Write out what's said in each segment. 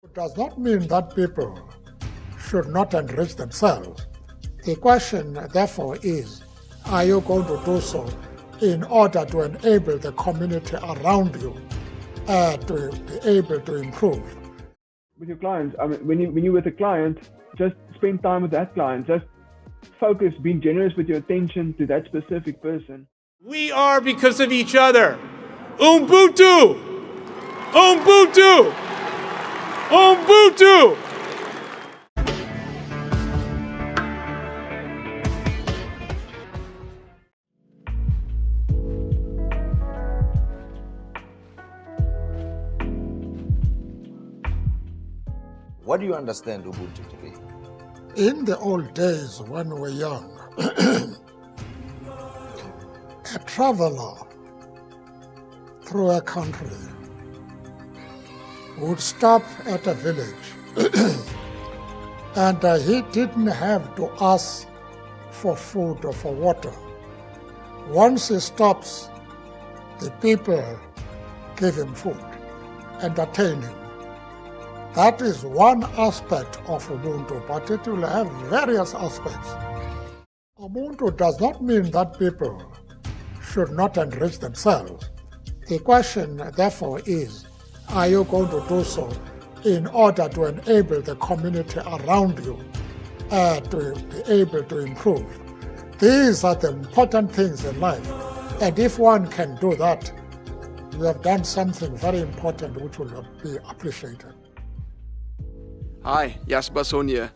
It does not mean that people should not enrich themselves. The question, therefore, is, are you going to do so in order to enable the community around you to be able to improve? With your clients, I mean, when you're with a client, just spend time with that client. Just focus, being generous with your attention to that specific person. We are because of each other. Ubuntu! Ubuntu! Ubuntu! What do you understand Ubuntu to be? In the old days when we were young, a traveler through a country would stop at a village and he didn't have to ask for food or for water. Once he stops, the people give him food, entertain him. That is one aspect of Ubuntu, but it will have various aspects. Ubuntu does not mean that people should not enrich themselves. The question, therefore, is, are you going to do so in order to enable the community around you to be able to improve? These are the important things in life. And if one can do that, you have done something very important which will be appreciated. Hi, Jasper Basson here.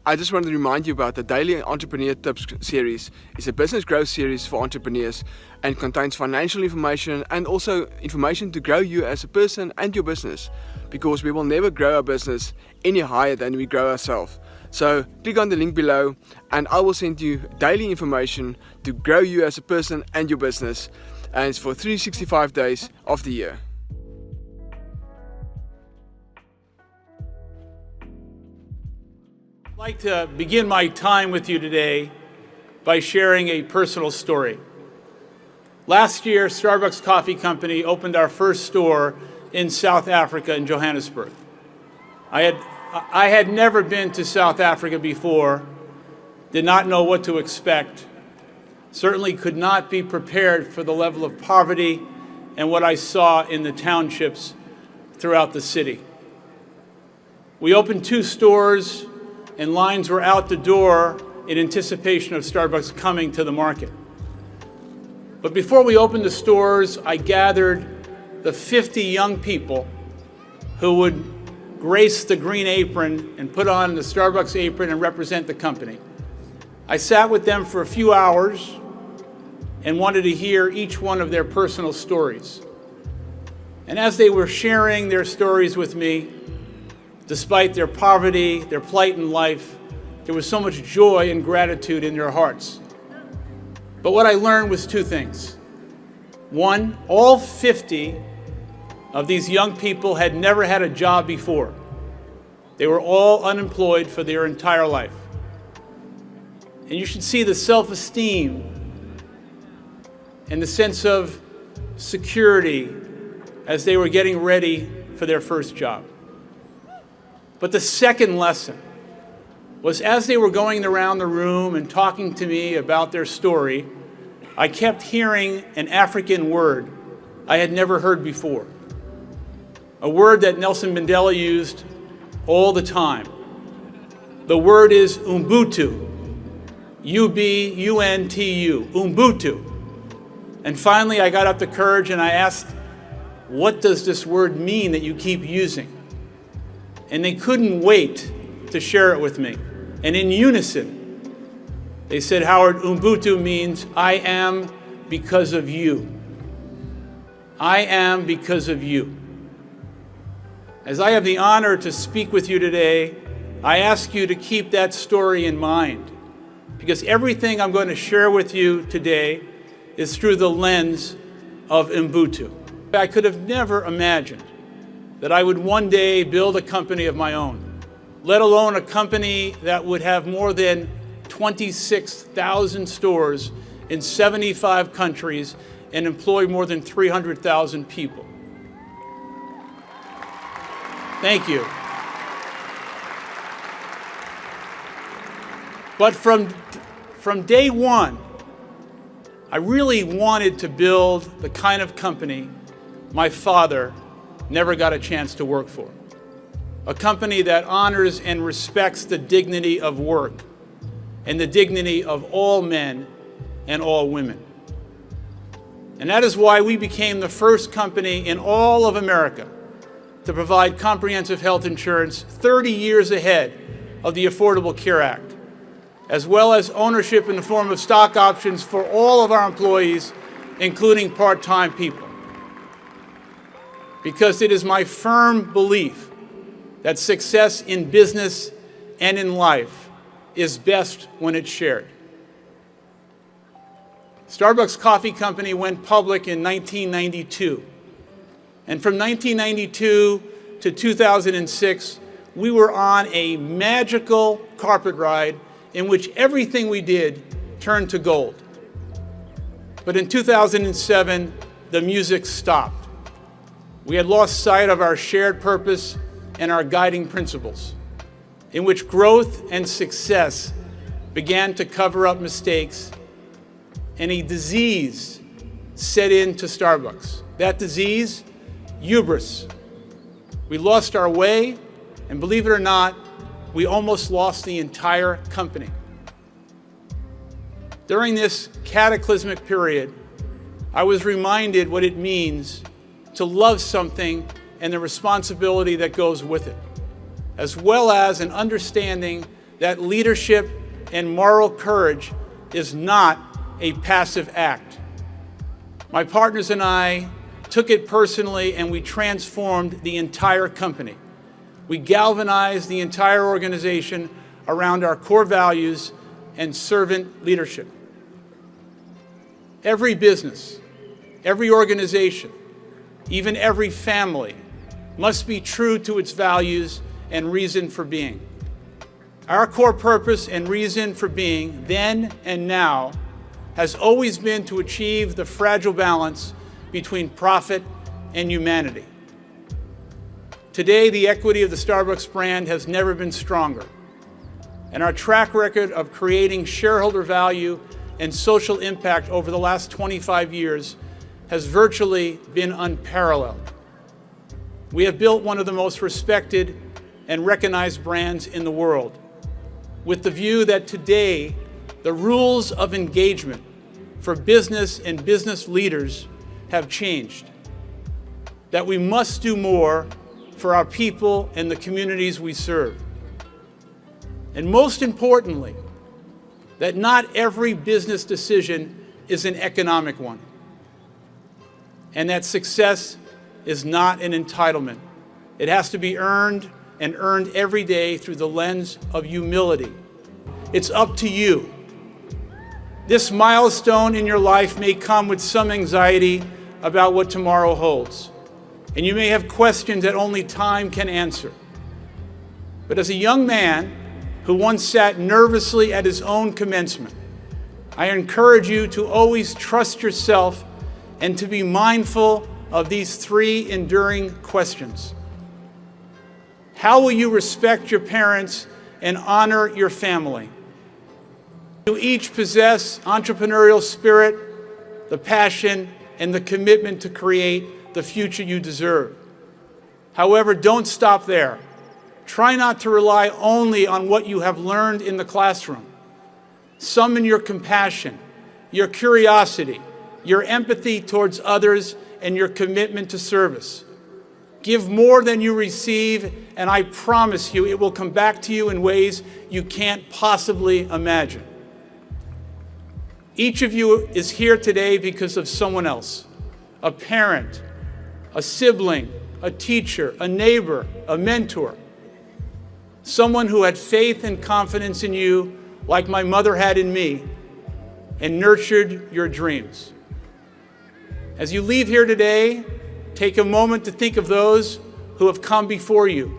I just wanted to remind you about the Daily Entrepreneur Tips series. It's a business growth series for entrepreneurs and contains financial information and also information to grow you as a person and your business, because we will never grow our business any higher than we grow ourselves. So click on the link below and I will send you daily information to grow you as a person and your business, and it's for 365 days of the year. I'd like to begin my time with you today by sharing a personal story. Last year, Starbucks Coffee Company opened our first store in South Africa in Johannesburg. I had never been to South Africa before, did not know what to expect, certainly could not be prepared for the level of poverty and what I saw in the townships throughout the city. We opened 2 stores, and lines were out the door in anticipation of Starbucks coming to the market. But before we opened the stores, I gathered the 50 young people who would grace the green apron and put on the Starbucks apron and represent the company. I sat with them for a few hours and wanted to hear each one of their personal stories. And as they were sharing their stories with me, despite their poverty, their plight in life, there was so much joy and gratitude in their hearts. But what I learned was 2 things. One, all 50 of these young people had never had a job before. They were all unemployed for their entire life. And you should see the self-esteem and the sense of security as they were getting ready for their first job. But the second lesson was, as they were going around the room and talking to me about their story, I kept hearing an African word I had never heard before. A word that Nelson Mandela used all the time. The word is Ubuntu. U-B-U-N-T-U, Ubuntu. And finally I got up the courage and I asked, what does this word mean that you keep using? And they couldn't wait to share it with me. And in unison, they said, Howard, Ubuntu means I am because of you. I am because of you. As I have the honor to speak with you today, I ask you to keep that story in mind, because everything I'm going to share with you today is through the lens of Ubuntu. I could have never imagined that I would one day build a company of my own, let alone a company that would have more than 26,000 stores in 75 countries and employ more than 300,000 people. Thank you. But from day one, I really wanted to build the kind of company my father never got a chance to work for. A company that honors and respects the dignity of work and the dignity of all men and all women. And that is why we became the first company in all of America to provide comprehensive health insurance 30 years ahead of the Affordable Care Act, as well as ownership in the form of stock options for all of our employees, including part-time people. Because it is my firm belief that success in business and in life is best when it's shared. Starbucks Coffee Company went public in 1992. And from 1992 to 2006, we were on a magical carpet ride in which everything we did turned to gold. But in 2007, the music stopped. We had lost sight of our shared purpose and our guiding principles, in which growth and success began to cover up mistakes, and a disease set into Starbucks. That disease, hubris. We lost our way, and believe it or not, we almost lost the entire company. During this cataclysmic period, I was reminded what it means to love something and the responsibility that goes with it, as well as an understanding that leadership and moral courage is not a passive act. My partners and I took it personally, and we transformed the entire company. We galvanized the entire organization around our core values and servant leadership. Every business, every organization, even every family must be true to its values and reason for being. Our core purpose and reason for being, then and now, has always been to achieve the fragile balance between profit and humanity. Today, the equity of the Starbucks brand has never been stronger, and our track record of creating shareholder value and social impact over the last 25 years has virtually been unparalleled. We have built one of the most respected and recognized brands in the world, with the view that today the rules of engagement for business and business leaders have changed, that we must do more for our people and the communities we serve. And most importantly, that not every business decision is an economic one, and that success is not an entitlement. It has to be earned, and earned every day through the lens of humility. It's up to you. This milestone in your life may come with some anxiety about what tomorrow holds, and you may have questions that only time can answer. But as a young man who once sat nervously at his own commencement, I encourage you to always trust yourself and to be mindful of these three enduring questions. How will you respect your parents and honor your family? You each possess entrepreneurial spirit, the passion, and the commitment to create the future you deserve. However, don't stop there. Try not to rely only on what you have learned in the classroom. Summon your compassion, your curiosity, your empathy towards others, and your commitment to service. Give more than you receive, and I promise you it will come back to you in ways you can't possibly imagine. Each of you is here today because of someone else, a parent, a sibling, a teacher, a neighbor, a mentor, someone who had faith and confidence in you like my mother had in me and nurtured your dreams. As you leave here today, take a moment to think of those who have come before you,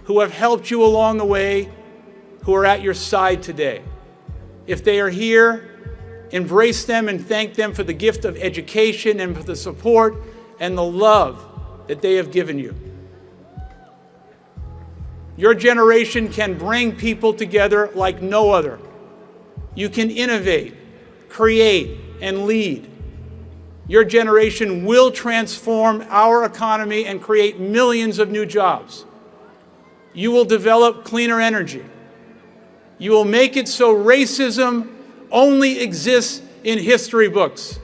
who have helped you along the way, who are at your side today. If they are here, embrace them and thank them for the gift of education and for the support and the love that they have given you. Your generation can bring people together like no other. You can innovate, create, and lead. Your generation will transform our economy and create millions of new jobs. You will develop cleaner energy. You will make it so racism only exists in history books.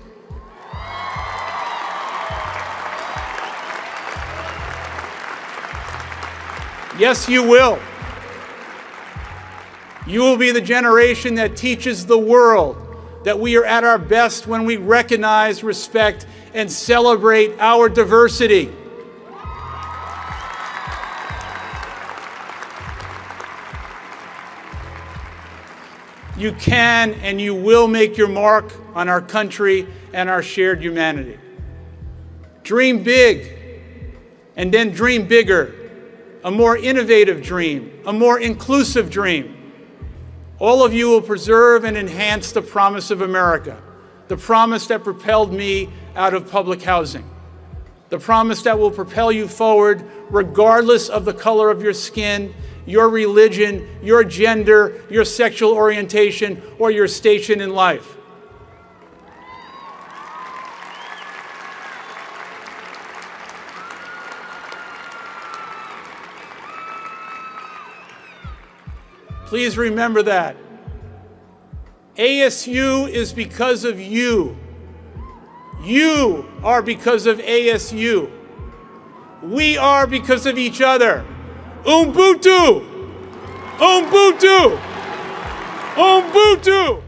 Yes, you will. You will be the generation that teaches the world that we are at our best when we recognize, respect, and celebrate our diversity. You can and you will make your mark on our country and our shared humanity. Dream big, and then dream bigger. A more innovative dream, a more inclusive dream. All of you will preserve and enhance the promise of America, the promise that propelled me out of public housing, the promise that will propel you forward regardless of the color of your skin, your religion, your gender, your sexual orientation, or your station in life. Please remember that. ASU is because of you. You are because of ASU. We are because of each other. Ubuntu! Ubuntu! Ubuntu!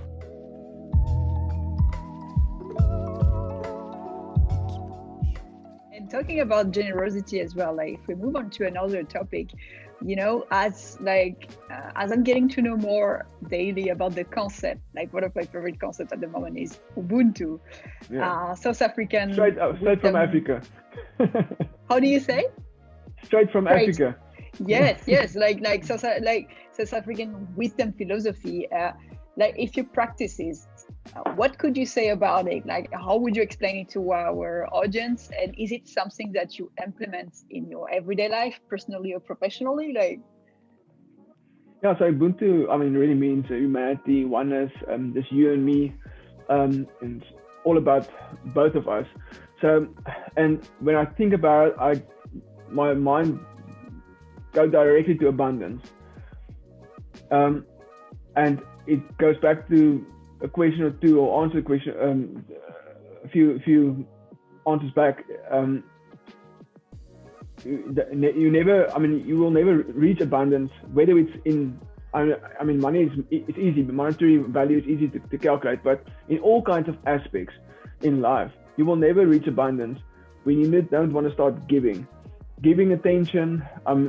And talking about generosity as well, like if we move on to another topic, you know, as I'm getting to know more daily about the concept, like one of my favorite concepts at the moment is Ubuntu. Yeah. South African. Straight from Africa. How do you say? Straight from Africa. Yes, like South African wisdom philosophy. Like if you practice this, what could you say about it? Like, how would you explain it to our audience? And is it something that you implement in your everyday life, personally or professionally? Like, yeah, so Ubuntu, I mean, really means humanity, oneness, just you and me, and it's all about both of us. So, and when I think about it, my mind goes directly to abundance, and it goes back to a question or two, or answer a question, a few answers back. You never, I mean, you will never reach abundance, whether it's in, I mean, money it's easy, but monetary value is easy to calculate, but in all kinds of aspects in life, you will never reach abundance when you don't want to start giving attention,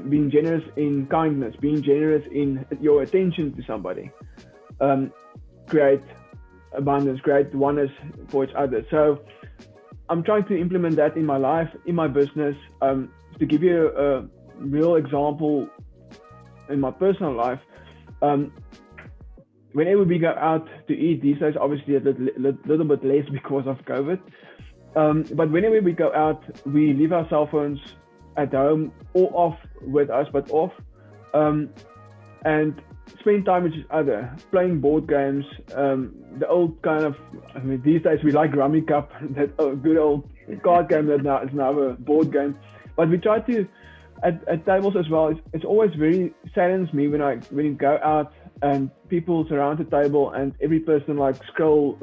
being generous in kindness, being generous in your attention to somebody. Create abundance, create oneness for each other. So I'm trying to implement that in my life, in my business. To give you a real example in my personal life, whenever we go out to eat these days, obviously a little bit less because of COVID, but whenever we go out, we leave our cell phones at home or off with us, but off, and spend time with each other, playing board games, the old kind of, I mean, these days we like Rummy Cup, that good old card game that now is now a board game. But we try to, at tables as well, it's always very saddens me when you go out and people surround the table and every person like scroll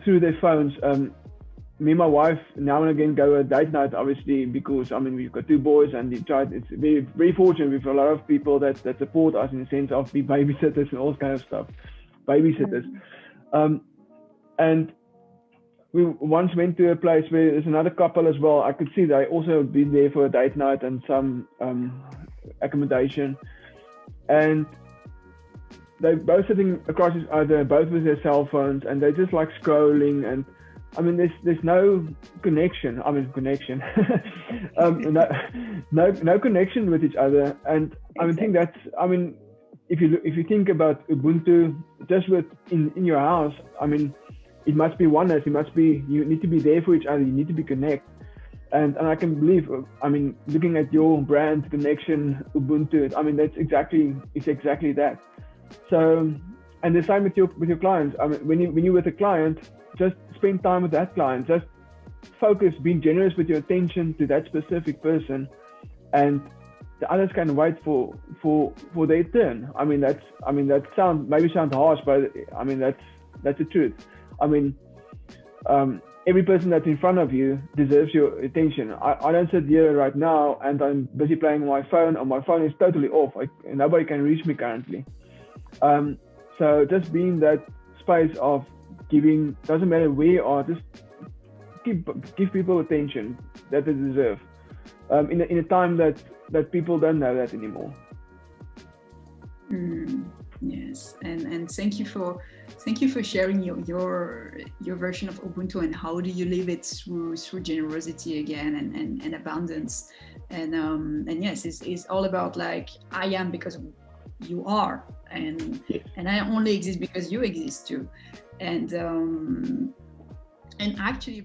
through their phones. Me and my wife now and again go a date night, obviously, because I mean we've got two boys, and it's very, very fortunate with a lot of people that support us in the sense of be babysitters and all kind of stuff, babysitters. And we once went to a place where there's another couple as well. I could see they also been there for a date night and some accommodation, and they're both sitting across each other, both with their cell phones, and they're just like scrolling. And I mean, there's no connection. I mean, connection. no connection with each other. And I mean, think that's. I mean, if you think about Ubuntu, just in your house, I mean, it must be oneness. It must be. You need to be there for each other. You need to be connected. And I can believe. I mean, looking at your brand, Connection, Ubuntu. I mean, it's exactly that. So, and the same with your clients. I mean, when you're with a client, just spend time with that client. Just focus, being generous with your attention to that specific person, and the others can wait for their turn. I mean, that sounds harsh, but I mean that's the truth. I mean, every person that's in front of you deserves your attention. I don't sit here right now and I'm busy playing on my phone, and my phone is totally off. Nobody can reach me currently. So just being that space of giving, doesn't matter where you are, just give people attention that they deserve. In a time that people don't know that anymore. Yes, and thank you for sharing your version of Ubuntu, and how do you live it through generosity again, and abundance, and yes, it's all about like, I am because you are, and yes. And I only exist because you exist too, and actually.